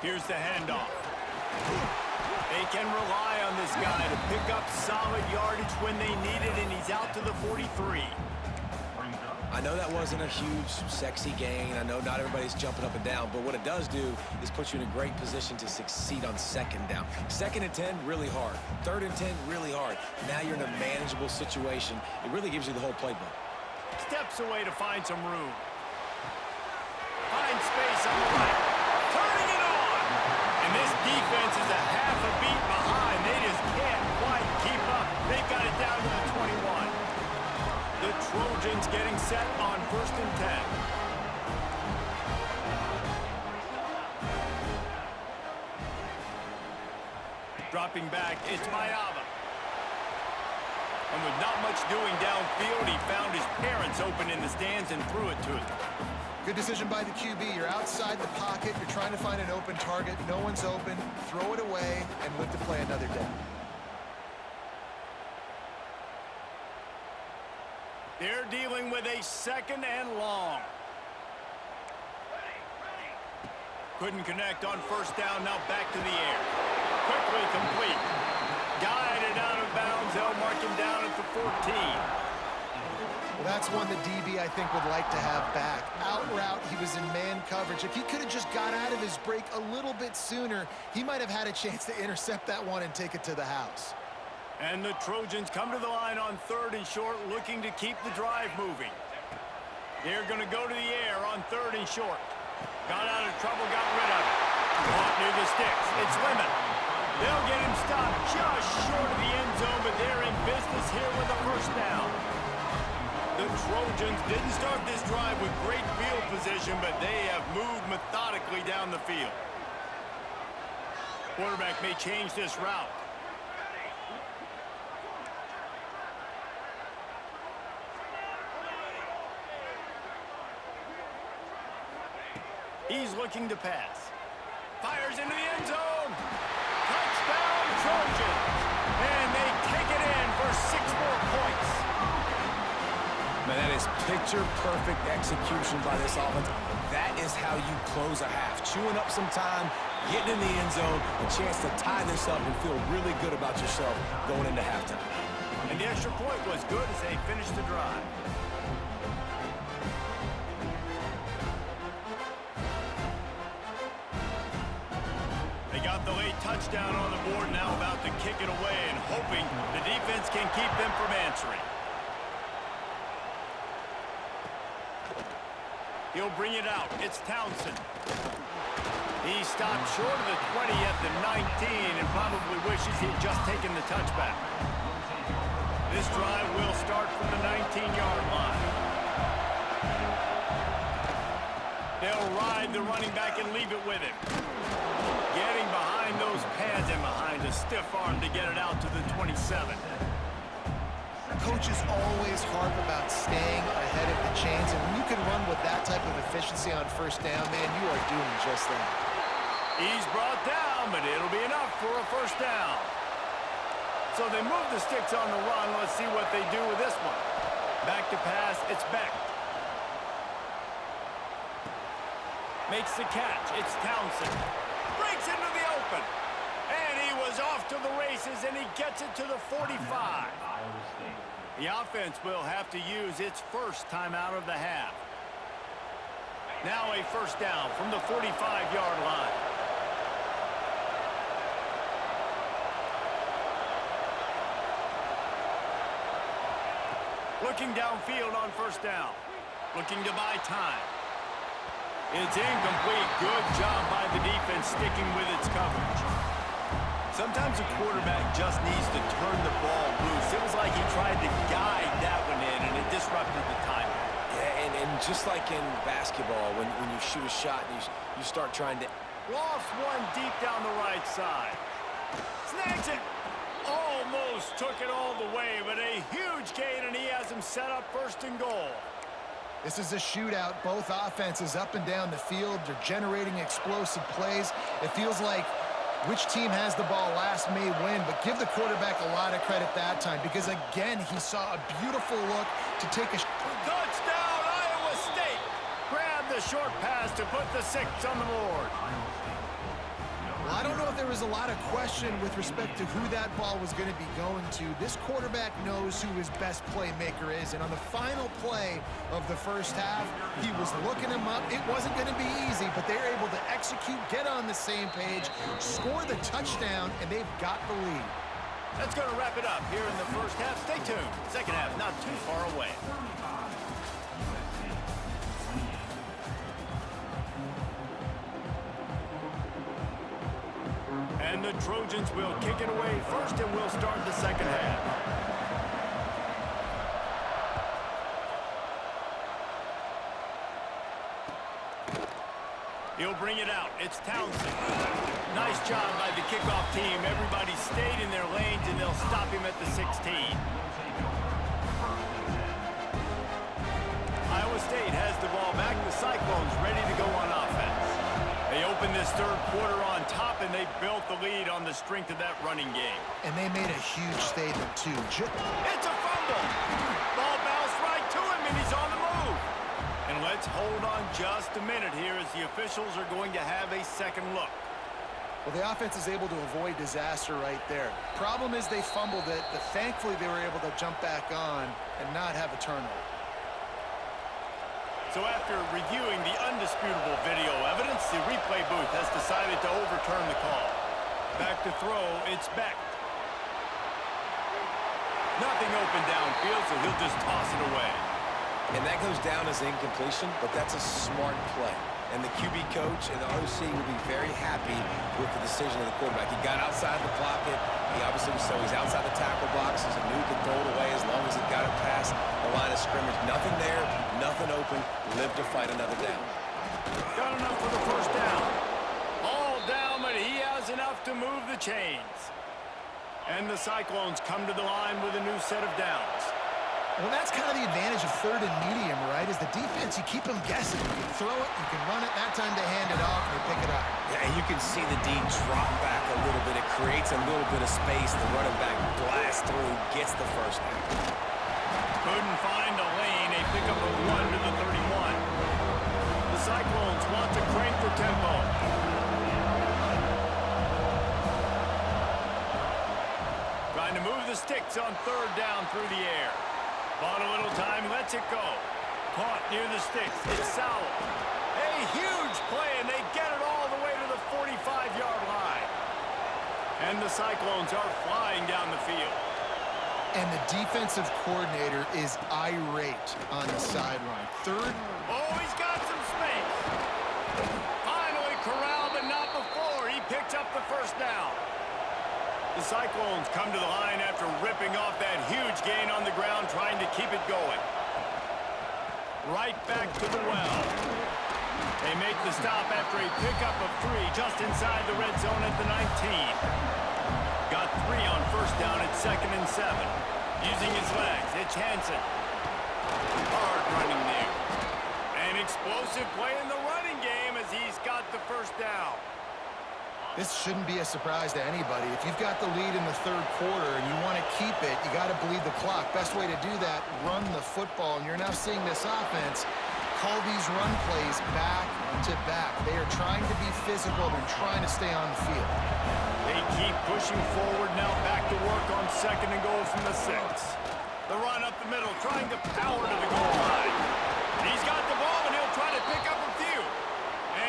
Here's the handoff. They can rely on this guy to pick up solid yardage when they need it, and he's out to the 43. I know that wasn't a huge, sexy gain. I know not everybody's jumping up and down, but what it does do is put you in a great position to succeed on second down. 2nd and 10, really hard. 3rd and 10, really hard. Now you're in a manageable situation. It really gives you the whole playbook. Steps away to find some room. Finds space on the right. Turning it on! And this defense is a half a beat behind. They just can't quite keep up. They've got it down to the 21. The Trojans getting set on 1st and 10. Dropping back, it's Mayava. And with not much doing downfield, he found his parents open in the stands and threw it to him. Good decision by the QB. You're outside the pocket. You're trying to find an open target. No one's open. Throw it away and live to play another day. They're dealing with a 2nd and long. Couldn't connect on 1st down. Now back to the air. Quickly complete. Guided out of bounds. They'll mark him down at the 14. Well, that's one the DB, I think, would like to have back. Out route, he was in man coverage. If he could have just got out of his break a little bit sooner, he might have had a chance to intercept that one and take it to the house. And the Trojans come to the line on 3rd and short, looking to keep the drive moving. They're going to go to the air on 3rd and short. Got out of trouble, got rid of it. Caught near the sticks. It's Lemon. They'll get him stopped just short of the end zone, but they're in business here with a 1st down. The Trojans didn't start this drive with great field position, but they have moved methodically down the field. Quarterback may change this route. He's looking to pass. Fires into the end zone. Touchdown, Trojans. And they take it in for 6 more points. Man, that is picture-perfect execution by this offense. That is how you close a half. Chewing up some time, getting in the end zone, a chance to tie this up and feel really good about yourself going into halftime. And the extra point was good as they finished the drive. They got the late touchdown on the board, now about to kick it away and hoping the defense can keep them from answering. He'll bring it out. It's Townsend. He stopped short of the 20 at the 19 and probably wishes he had just taken the touchback. This drive will start from the 19-yard line. They'll ride the running back and leave it with him. Getting behind those pads and behind a stiff arm to get it out to the 27. Coaches always harp about staying ahead of the chains, and when you can run with that type of efficiency on 1st down, man, you are doing just that. He's brought down, but it'll be enough for a 1st down. So they move the sticks on the run. Let's see what they do with this one. Back to pass, it's Beck. Makes the catch, it's Townsend. Breaks into the open. And he was off to the races, and he gets it to the 45. The offense will have to use its 1st timeout of the half. Now a 1st down from the 45-yard line. Looking downfield on 1st down. Looking to buy time. It's incomplete. Good job by the defense sticking with its coverage. Sometimes a quarterback just needs to turn the ball loose. It was like he tried to guide that one in, and it disrupted the timing. Yeah, and just like in basketball, when you shoot a shot and you start trying to... Lost one deep down the right side. Snags it. Almost took it all the way, but a huge gain, and he has him set up 1st and goal. This is a shootout. Both offenses up and down the field. They're generating explosive plays. It feels like which team has the ball last may win, but give the quarterback a lot of credit that time because, again, he saw a beautiful look to take a... Touchdown, Iowa State! Grab the short pass to put the 6 on the board. Well, I don't know if there was a lot of question with respect to who that ball was going to be going to. This quarterback knows who his best playmaker is, and on the final play of the first half, he was looking him up. It wasn't going to be easy, but they were able to execute, get on the same page, score the touchdown, and they've got the lead. That's going to wrap it up here in the first half. Stay tuned. Second half not too far away. And the Trojans will kick it away first, and we'll start the second half. He'll bring it out. It's Townsend. Nice job by the kickoff team. Everybody stayed in their lanes, and they'll stop him at the 16. Iowa State has the ball back. The Cyclones ready to go on offense. They opened this third quarter on top, and they built the lead on the strength of that running game. And they made a huge statement, too. It's a fumble. Ball bounced right to him, and he's on the move. And let's hold on just a minute here as the officials are going to have a second look. Well, the offense is able to avoid disaster right there. Problem is they fumbled it, but thankfully they were able to jump back on and not have a turnover. So after reviewing the undisputable video evidence, the replay booth has decided to overturn the call. Back to throw, it's Beck. Nothing open downfield, so he'll just toss it away. And that goes down as incompletion, but that's a smart play. And the QB coach and the OC will be very happy with the decision of the quarterback. He got outside the pocket. He obviously was so he's outside the tackle box. He knew he could throw it away as long as it got it past the line of scrimmage. Nothing there, nothing open. Live to fight another down. Got enough for the first down. All down, but he has enough to move the chains. And the Cyclones come to the line with a new set of downs. Well, that's kind of the advantage of third and medium, right? Is the defense, you keep them guessing. You can throw it, you can run it. That time they hand it off and they pick it up. Yeah, and you can see the D drop back a little bit. It creates a little bit of space. The running back blasts through, gets the first down. Couldn't find a lane. A pickup of 1 to the 31. The Cyclones want to crank the tempo. Trying to move the sticks on third down through the air. Bought a little time, lets it go. Caught near the sticks. It's Sowell. A huge play, and they get it all the way to the 45-yard line. And the Cyclones are flying down the field. And the defensive coordinator is irate on the sideline. Third. Oh, he's got some space. Finally corralled, but not before. He picked up the first down. The Cyclones come to the line after ripping off that huge gain on the ground, trying to keep it going. Right back to the well. They make the stop after a pickup of 3 just inside the red zone at the 19. Got 3 on first down at 2nd and 7. Using his legs, it's Hansen. Hard running there. An explosive play in the running game as he's got the first down. This shouldn't be a surprise to anybody. If you've got the lead in the third quarter and you want to keep it, you got to bleed the clock. Best way to do that, run the football. And you're now seeing this offense call these run plays back to back. They are trying to be physical. They're trying to stay on the field. They keep pushing forward now, back to work on 2nd and goal from the 6. The run up the middle, trying to power to the goal line. He's got the ball, and he'll try to pick up a few.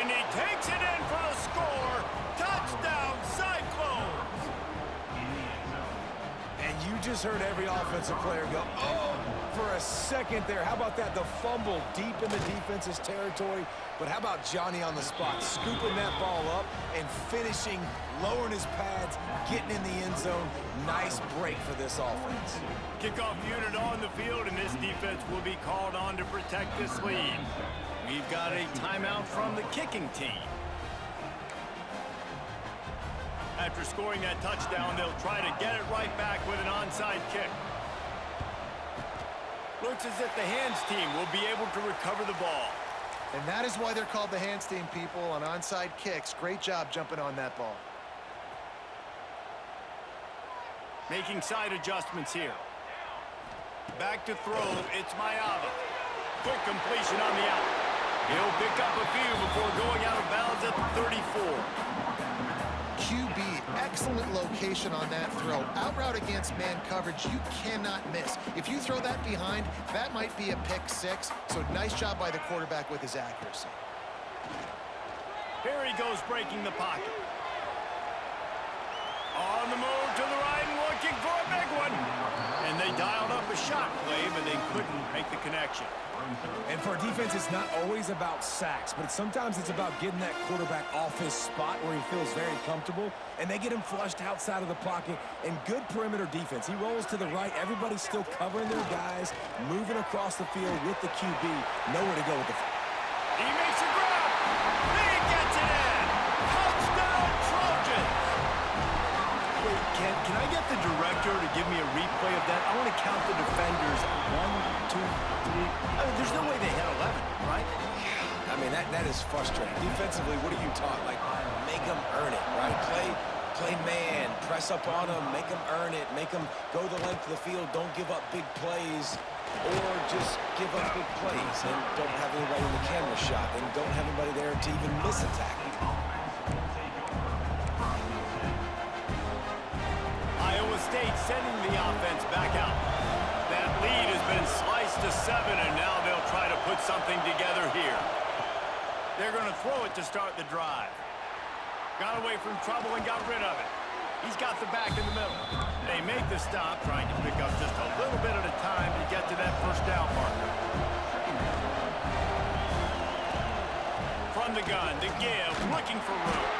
And he takes it in for the score. Touchdown, Cyclones! And you just heard every offensive player go, oh, for a second there. How about that? The fumble deep in the defense's territory. But how about Johnny on the spot, scooping that ball up and finishing, lowering his pads, getting in the end zone. Nice break for this offense. Kickoff unit on the field, and this defense will be called on to protect this lead. We've got a timeout from the kicking team. After scoring that touchdown, they'll try to get it right back with an onside kick. Looks as if the hands team will be able to recover the ball. And that is why they're called the hands team, people, on onside kicks. Great job jumping on that ball. Making side adjustments here. Back to throw, it's Mayava. Quick completion on the out. He'll pick up a few before going out of bounds at the 34. QB, excellent location on that throw. Out route against man coverage, you cannot miss. If you throw that behind, that might be a pick six. So nice job by the quarterback with his accuracy. Here he goes, breaking the pocket. On the move to the right and looking for a big one. And they dialed up a shot play, but they couldn't make the connection. And for a defense, it's not always about sacks, but sometimes it's about getting that quarterback off his spot where he feels very comfortable, and they get him flushed outside of the pocket. And good perimeter defense. He rolls to the right. Everybody's still covering their guys, moving across the field with the QB. Nowhere to go with the... He makes a grab. He gets it in. Touchdown, Trojans. Wait, can I get the director to give me a replay of that? I want to count the defenders. 1, 2, 3. I mean, there's no way they had 11, right? I mean, that is frustrating. Defensively, what are you taught? Like, make them earn it, right? Play man, press up on them, make them earn it, make them go the length of the field, don't give up big plays, or just give up big plays and don't have anybody in the camera shot and don't have anybody there to even miss a tackle. Iowa State sending the offense back out. That lead has been sliced to 7, and now they'll try to put something together here. They're going to throw it to start the drive. Got away from trouble and got rid of it. He's got the back in the middle. They make the stop, trying to pick up just a little bit at a time to get to that first down marker. From the gun to give, looking for room.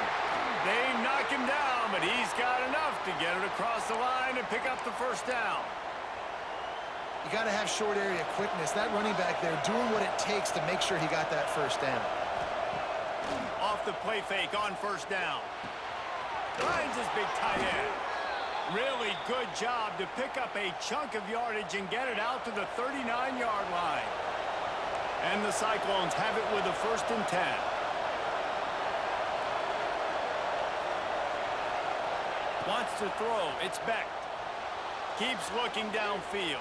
They knock him down, but he's got enough to get it across the line and pick up the first down. You got to have short area quickness. That running back there doing what it takes to make sure he got that first down. Off the play fake on first down. Finds his big tight end. Really good job to pick up a chunk of yardage and get it out to the 39-yard line. And the Cyclones have it with a 1st and 10. Wants to throw. It's Beck. Keeps looking downfield.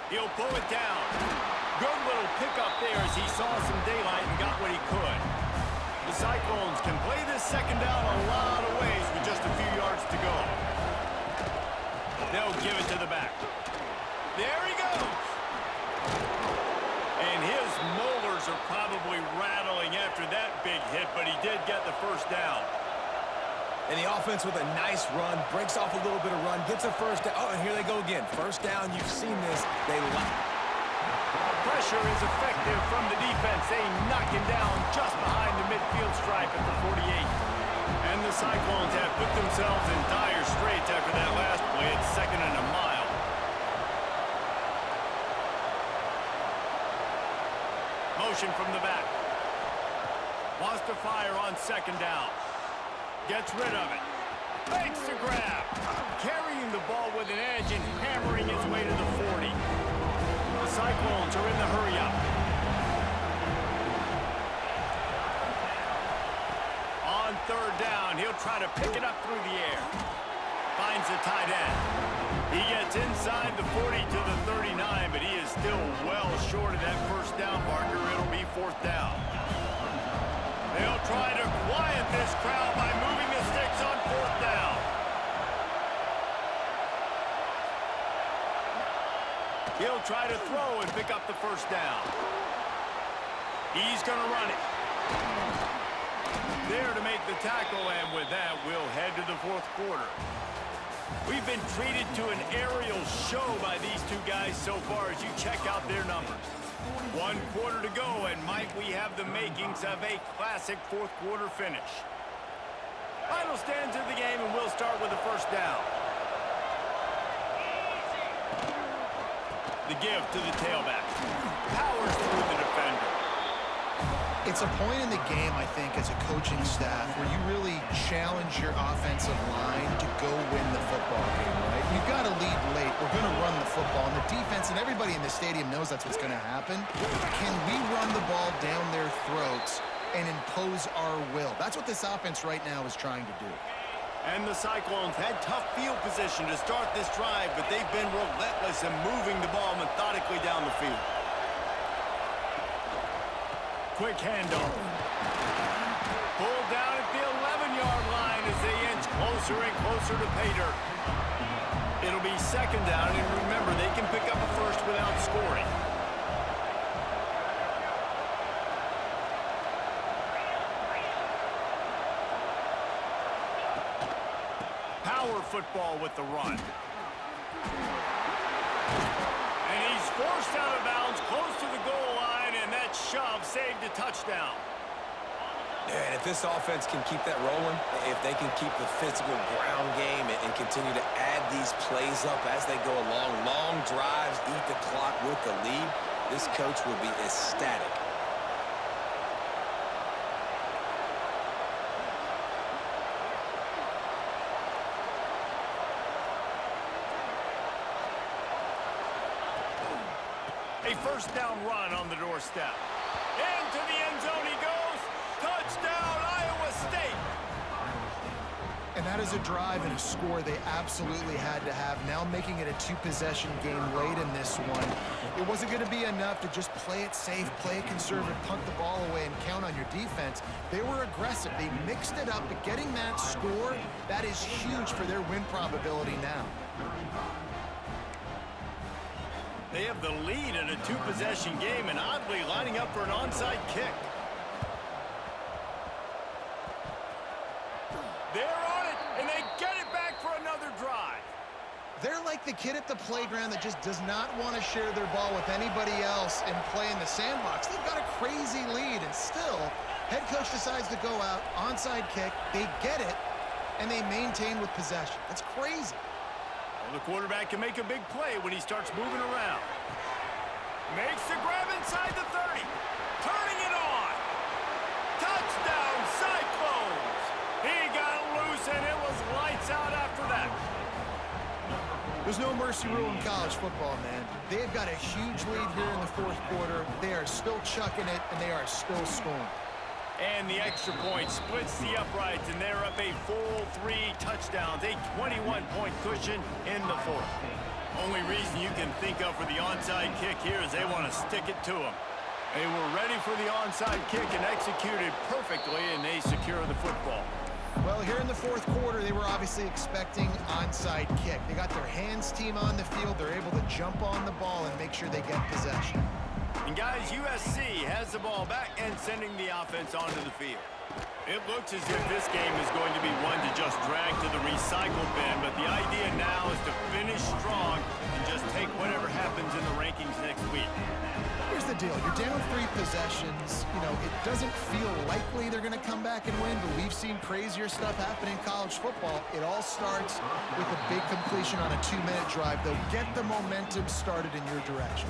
He'll pull it down. Good little pickup there as he saw some daylight and got what he could. The Cyclones can play this second down a lot of ways with just a few yards to go. They'll give it to the back. There he goes. And his molars are probably rattling after that big hit, but he did get the first down. And the offense with a nice run, breaks off a little bit of run, gets a first down. Oh, and here they go again. First down, you've seen this. They like. Pressure is effective from the defense. They knock him down just behind the midfield stripe at the 48. And the Cyclones have put themselves in dire straits after that last play. It's 2nd and a mile. Motion from the back. Wants to fire on 2nd down. Gets rid of it. Makes the grab. Carrying the ball with an edge and hammering his way to the 40. The Cyclones are in the hurry-up. On 3rd down, he'll try to pick it up through the air. Finds the tight end. He gets inside the 40 to the 39, but he is still well short of that first down marker. It'll be 4th down. They'll try to quiet this crowd by moving the sticks on 4th down. He'll try to throw and pick up the first down. He's going to run it. There to make the tackle, and with that, we'll head to the 4th quarter. We've been treated to an aerial show by these two guys so far as you check out their numbers. 1 quarter to go, and might we have the makings of a classic 4th quarter finish. Final stands of the game, and we'll start with the first down. The give to the tailback. Powers through the defender. It's a point in the game, I think, as a coaching staff where you really challenge your offensive line to go win the football game, right? You've got to lead late. We're going to run the football. And the defense and everybody in the stadium knows that's what's going to happen. Can we run the ball down their throats and impose our will? That's what this offense right now is trying to do. And the Cyclones had tough field position to start this drive, but they've been relentless in moving the ball methodically down the field. Quick handoff. Pulled down at the 11-yard line, closer and closer to pay dirt. It'll be second down, and remember, they can pick up a first without scoring. Power football with the run. And he's forced out of bounds close to the goal line, and that shove saved a touchdown. And if this offense can keep that rolling, if they can keep the physical ground game and continue to add these plays up as they go along, long drives, eat the clock with the lead, this coach will be ecstatic. A first down run on the doorstep. Into the end zone he goes. Touchdown, Iowa State. And that is a drive and a score they absolutely had to have. Now making it a two-possession game late in this one. It wasn't going to be enough to just play it safe, play it conservative, punt the ball away, and count on your defense. They were aggressive. They mixed it up, but getting that score, that is huge for their win probability now. They have the lead in a two-possession game and oddly lining up for an onside kick. They're on it, and they get it back for another drive. They're like the kid at the playground that just does not want to share their ball with anybody else and play in the sandbox. They've got a crazy lead, and still, head coach decides to go out, onside kick, they get it, and they maintain with possession. That's crazy. Well, the quarterback can make a big play when he starts moving around. Makes the grab inside the 30. Turning it on. Touchdown, Cyclones. He got loose, and it was lights out after that. There's no mercy rule in college football, man. They've got a huge lead here in the fourth quarter. They are still chucking it, and they are still scoring. And the extra point splits the uprights, and they're up a full 3 touchdowns, a 21-point cushion in the fourth. Only reason you can think of for the onside kick here is they want to stick it to them. They were ready for the onside kick and executed perfectly, and they secure the football. Well, here in the fourth quarter, they were obviously expecting onside kick. They got their hands team on the field. They're able to jump on the ball and make sure they get possession. And guys, USC has the ball back and sending the offense onto the field. It looks as if this game is going to be one to just drag to the recycle bin, but the idea now is to finish strong and just take whatever happens in the rankings next week. Here's the deal. You're down 3 possessions. You know, it doesn't feel likely they're going to come back and win, but we've seen crazier stuff happen in college football. It all starts with a big completion on a 2-minute drive. They'll get the momentum started in your direction.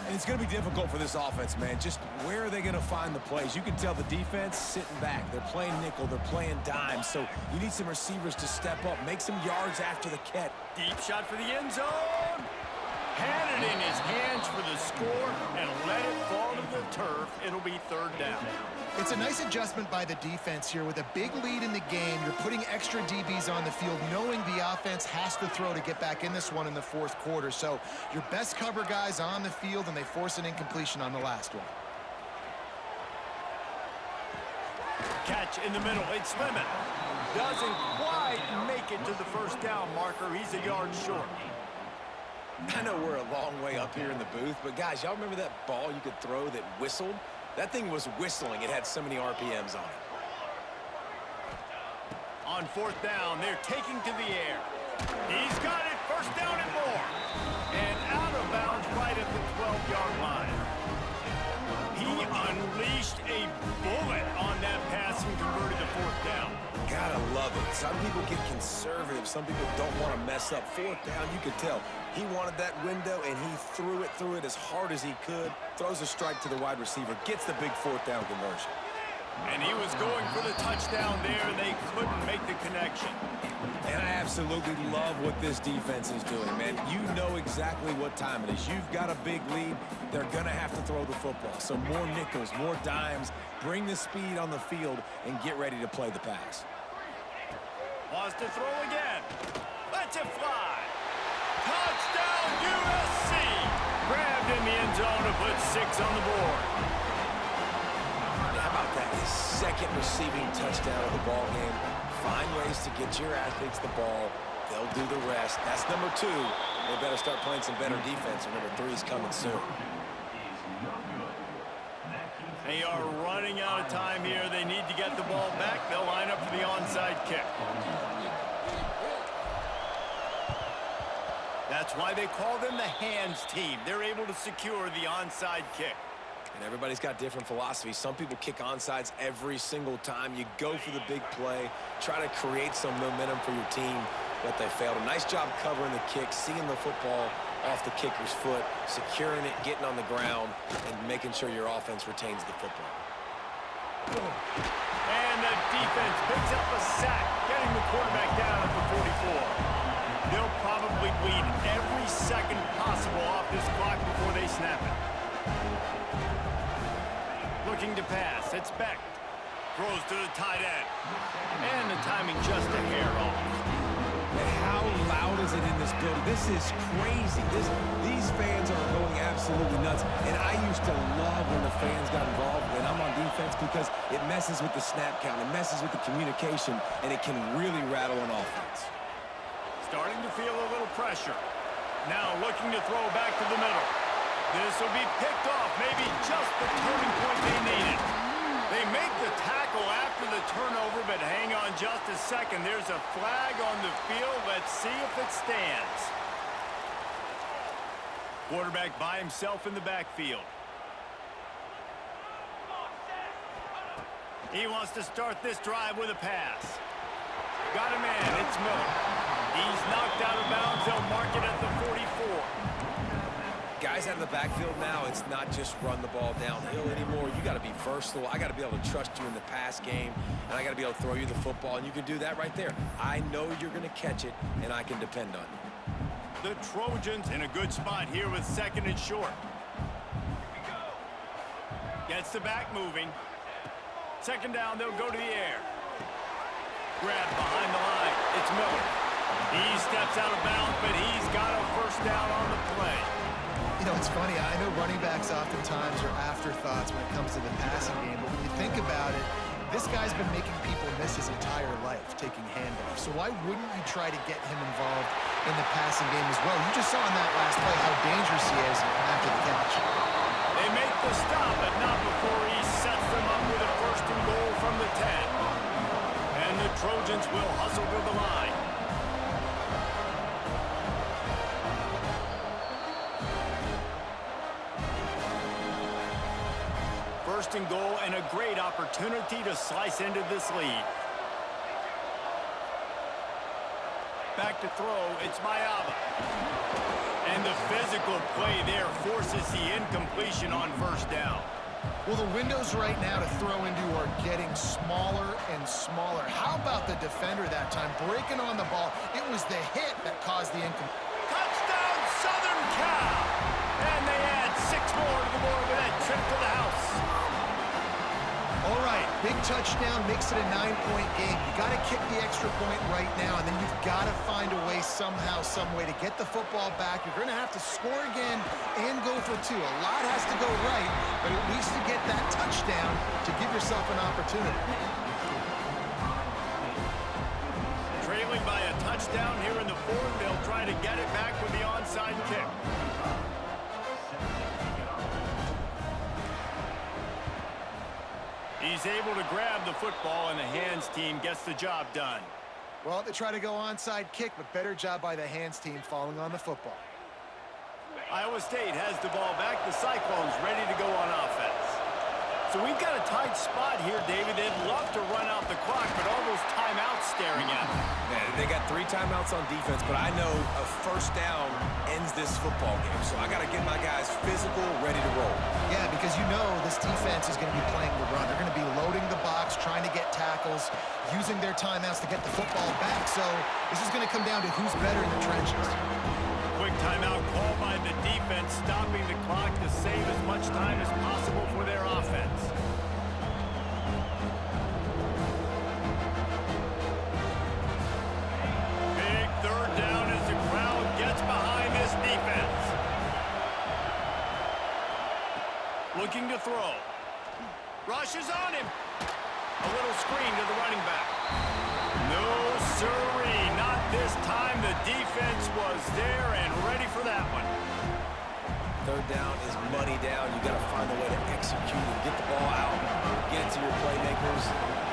And it's going to be difficult for this offense, man. Just where are they going to find the plays? You can tell the defense sitting back. They're playing nickel. They're playing dime. So you need some receivers to step up, make some yards after the catch. Deep shot for the end zone. Had it in his hands for the score and let it fall to the turf. It'll be third down. It's a nice adjustment by the defense here. With a big lead in the game, you're putting extra DBs on the field, knowing the offense has to throw to get back in this one in the fourth quarter. So your best cover guys on the field, and they force an incompletion on the last one. Catch in the middle. It's Lemon. Doesn't quite make it to the first down marker. He's a yard short. I know we're a long way up here in the booth, but guys, y'all remember that ball you could throw that whistled? That thing was whistling. It had so many RPMs on it. On fourth down, they're taking to the air. He's got it. First down and more. And out of bounds right at the 12-yard line. He unleashed a bullet on that pass and converted the fourth down. Gotta love it. Some people get conservative. Some people don't want to mess up. Fourth down, you could tell. He wanted that window, and he threw it as hard as he could. Throws a strike to the wide receiver. Gets the big fourth down conversion. And he was going for the touchdown there. They couldn't make the connection. And I absolutely love what this defense is doing, man. You know exactly what time it is. You've got a big lead. They're going to have to throw the football. So more nickels, more dimes. Bring the speed on the field and get ready to play the pass. Wants to throw again. Lets it fly. Touchdown, USC! Grabbed in the end zone to put 6 on the board. How about that? His second receiving touchdown of the ball game. Find ways to get your athletes the ball. They'll do the rest. That's number 2. They better start playing some better defense, or number 3 is coming soon. They are running out of time here. They need to get the ball back. They'll line up for the onside kick. That's why they call them the hands team. They're able to secure the onside kick. And everybody's got different philosophies. Some people kick onsides every single time. You go for the big play, try to create some momentum for your team, but they failed. A nice job covering the kick, seeing the football off the kicker's foot, securing it, getting on the ground, and making sure your offense retains the football. And the defense picks up a sack, getting the quarterback down at the 44. They'll probably bleed every second possible off this clock before they snap it. Looking to pass, it's Beck. Throws to the tight end. And the timing just a hair off. And how loud is it in this building? This is crazy. These fans are going absolutely nuts. And I used to love when the fans got involved when I'm on defense because it messes with the snap count, it messes with the communication, and it can really rattle an offense. Starting to feel a little pressure. Now looking to throw back to the middle. This will be picked off, maybe just the turning point they needed. They make the tackle after the turnover, but hang on just a second. There's a flag on the field. Let's see if it stands. Quarterback by himself in the backfield. He wants to start this drive with a pass. Got a man, it's Miller. He's knocked out of bounds. They'll mark it at the 44. Guys out of the backfield now, it's not just run the ball downhill anymore. You got to be versatile. I got to be able to trust you in the pass game, and I got to be able to throw you the football, and you can do that right there. I know you're going to catch it, and I can depend on you. The Trojans in a good spot here with 2nd and short. Gets the back moving. 2nd down, they'll go to the air. Grab behind the line. It's Miller. He steps out of bounds, but he's got a 1st down on the play. You know, it's funny. I know running backs oftentimes are afterthoughts when it comes to the passing game, but when you think about it, this guy's been making people miss his entire life taking handoffs. So why wouldn't you try to get him involved in the passing game as well? You just saw in that last play how dangerous he is after the catch. They make the stop, but not before he sets them up with a 1st and goal from the 10. And the Trojans will hustle to the line. First and goal, and a great opportunity to slice into this lead. Back to throw, it's Mayava. And the physical play there forces the incompletion on 1st down. Well, the windows right now to throw into are getting smaller and smaller. How about the defender that time breaking on the ball? It was the hit that caused the incompletion. Touchdown, Southern Cal! And they add 6 more to the board with that trip to the house. All right, big touchdown makes it a 9-point game. You got to kick the extra point right now, and then you've got to find a way somehow, some way to get the football back. You're going to have to score again and go for 2. A lot has to go right, but at least to get that touchdown to give yourself an opportunity. Trailing by a touchdown here in the 4th, they'll try to get it back with the onside kick. He's able to grab the football, and the hands team gets the job done. Well, they try to go onside kick, but better job by the hands team falling on the football. Iowa State has the ball back. The Cyclones ready to go on offense. So we've got a tight spot here, David. They'd love to run out the clock, but all those timeouts staring at them. Man, they got 3 timeouts on defense, but I know a 1st down ends this football game. So I got to get my guys physical, ready to roll. Yeah, because you know this defense is going to be playing the run. They're going to be loading the box, trying to get tackles, using their timeouts to get the football back. So this is going to come down to who's better in the trenches. Quick timeout called by the defense, stopping the clock to save as much time as possible for their offense. Big 3rd down as the crowd gets behind this defense. Looking to throw. Rush is on him. A little screen to the running back. No, sirree, not this time. The defense was there and ready for that one. Third down is money down. You got to find a way to execute and get the ball out, get it to your playmakers.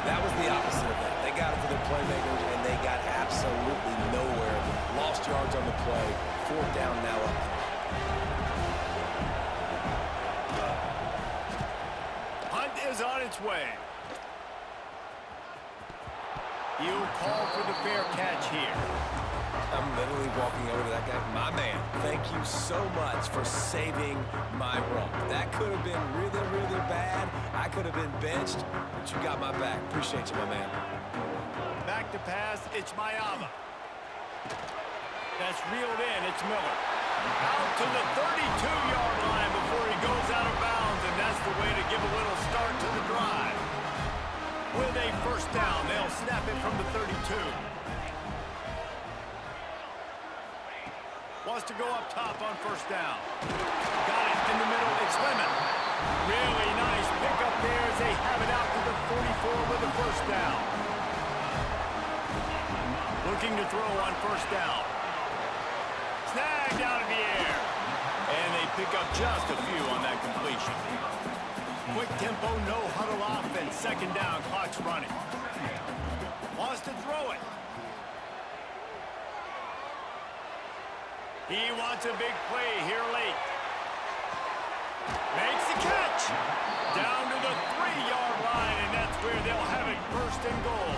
That was the opposite of that. They got it to their playmakers, and they got absolutely nowhere. Lost yards on the play. Fourth down now up. Hunt is on its way. He'll call for the fair catch here. I'm literally walking over to that guy. My man, thank you so much for saving my run. That could have been really, really bad. I could have been benched, but you got my back. Appreciate you, my man. Back to pass, it's Mayava. That's reeled in, it's Miller. Out to the 32-yard line before he goes out of bounds, and that's the way to give a little start to the drive. With a first down, they'll snap it from the 32. Wants to go up top on first down. Got it in the middle. It's Lemon. Really nice pickup there as they have it out to the 44 with the first down. Looking to throw on first down. Snagged out of the air. And they pick up just a few on that completion. Quick tempo, no huddle offense. Second down, clock's running. Wants to throw it. He wants a big play here late. Makes the catch. Down to the 3-yard line, and that's where they'll have it first and goal.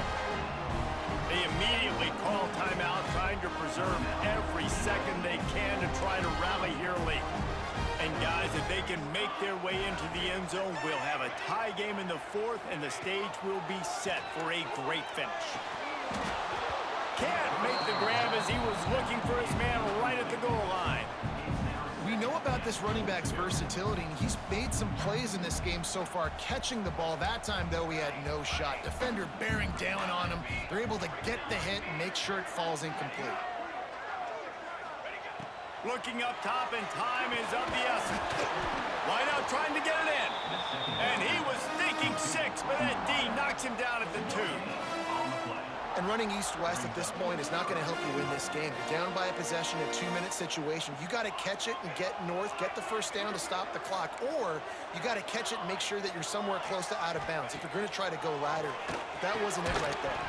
They immediately call timeout, trying to preserve every second they can to try to rally here late. And guys, if they can make their way into the end zone, we'll have a tie game in the fourth, and the stage will be set for a great finish. Can't make the grab as he was looking for his man right at the goal line. We know about this running back's versatility, and he's made some plays in this game so far, catching the ball. That time, though, he had no shot. Defender bearing down on him. They're able to get the hit and make sure it falls incomplete. Looking up top, and time is of the essence. Wideout trying to get it in. And he was thinking 6, but that D knocks him down at the 2. And running east-west at this point is not going to help you win this game. You're down by a possession, a 2-minute situation. You got to catch it and get north, get the first down to stop the clock, or you got to catch it and make sure that you're somewhere close to out of bounds if you're going to try to go laterally. But that wasn't it right there.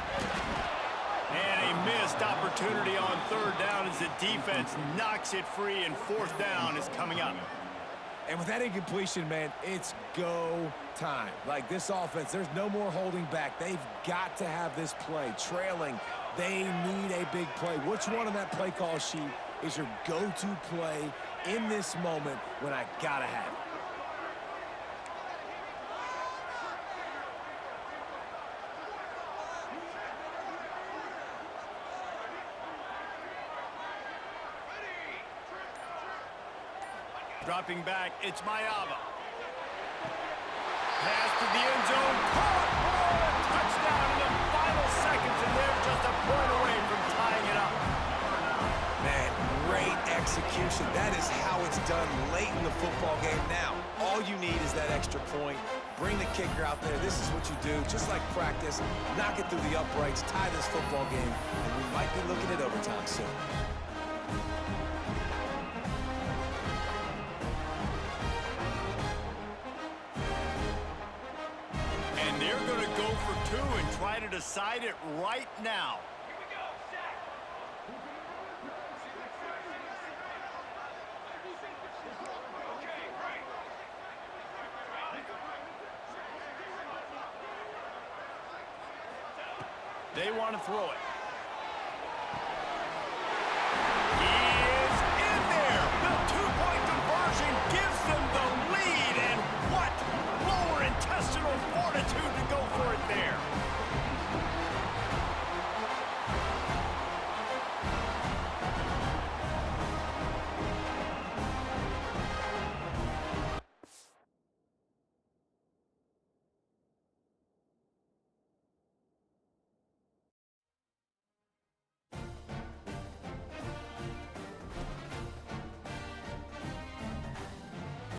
And a missed opportunity on third down as the defense knocks it free, and fourth down is coming up. And with that incompletion, man, it's go time. Like this offense, there's no more holding back. They've got to have this play. Trailing, they need a big play. Which one on that play call sheet is your go-to play in this moment when I gotta have it? Dropping back, it's Mayava. Pass to the end zone. Caught for a touchdown in the final seconds, and they're just a point away from tying it up. Man, great execution. That is how it's done late in the football game. Now, all you need is that extra point. Bring the kicker out there. This is what you do. Just like practice, knock it through the uprights, tie this football game, and we might be looking at overtime soon. And they're going to go for 2 and try to decide it right now. They want to throw it.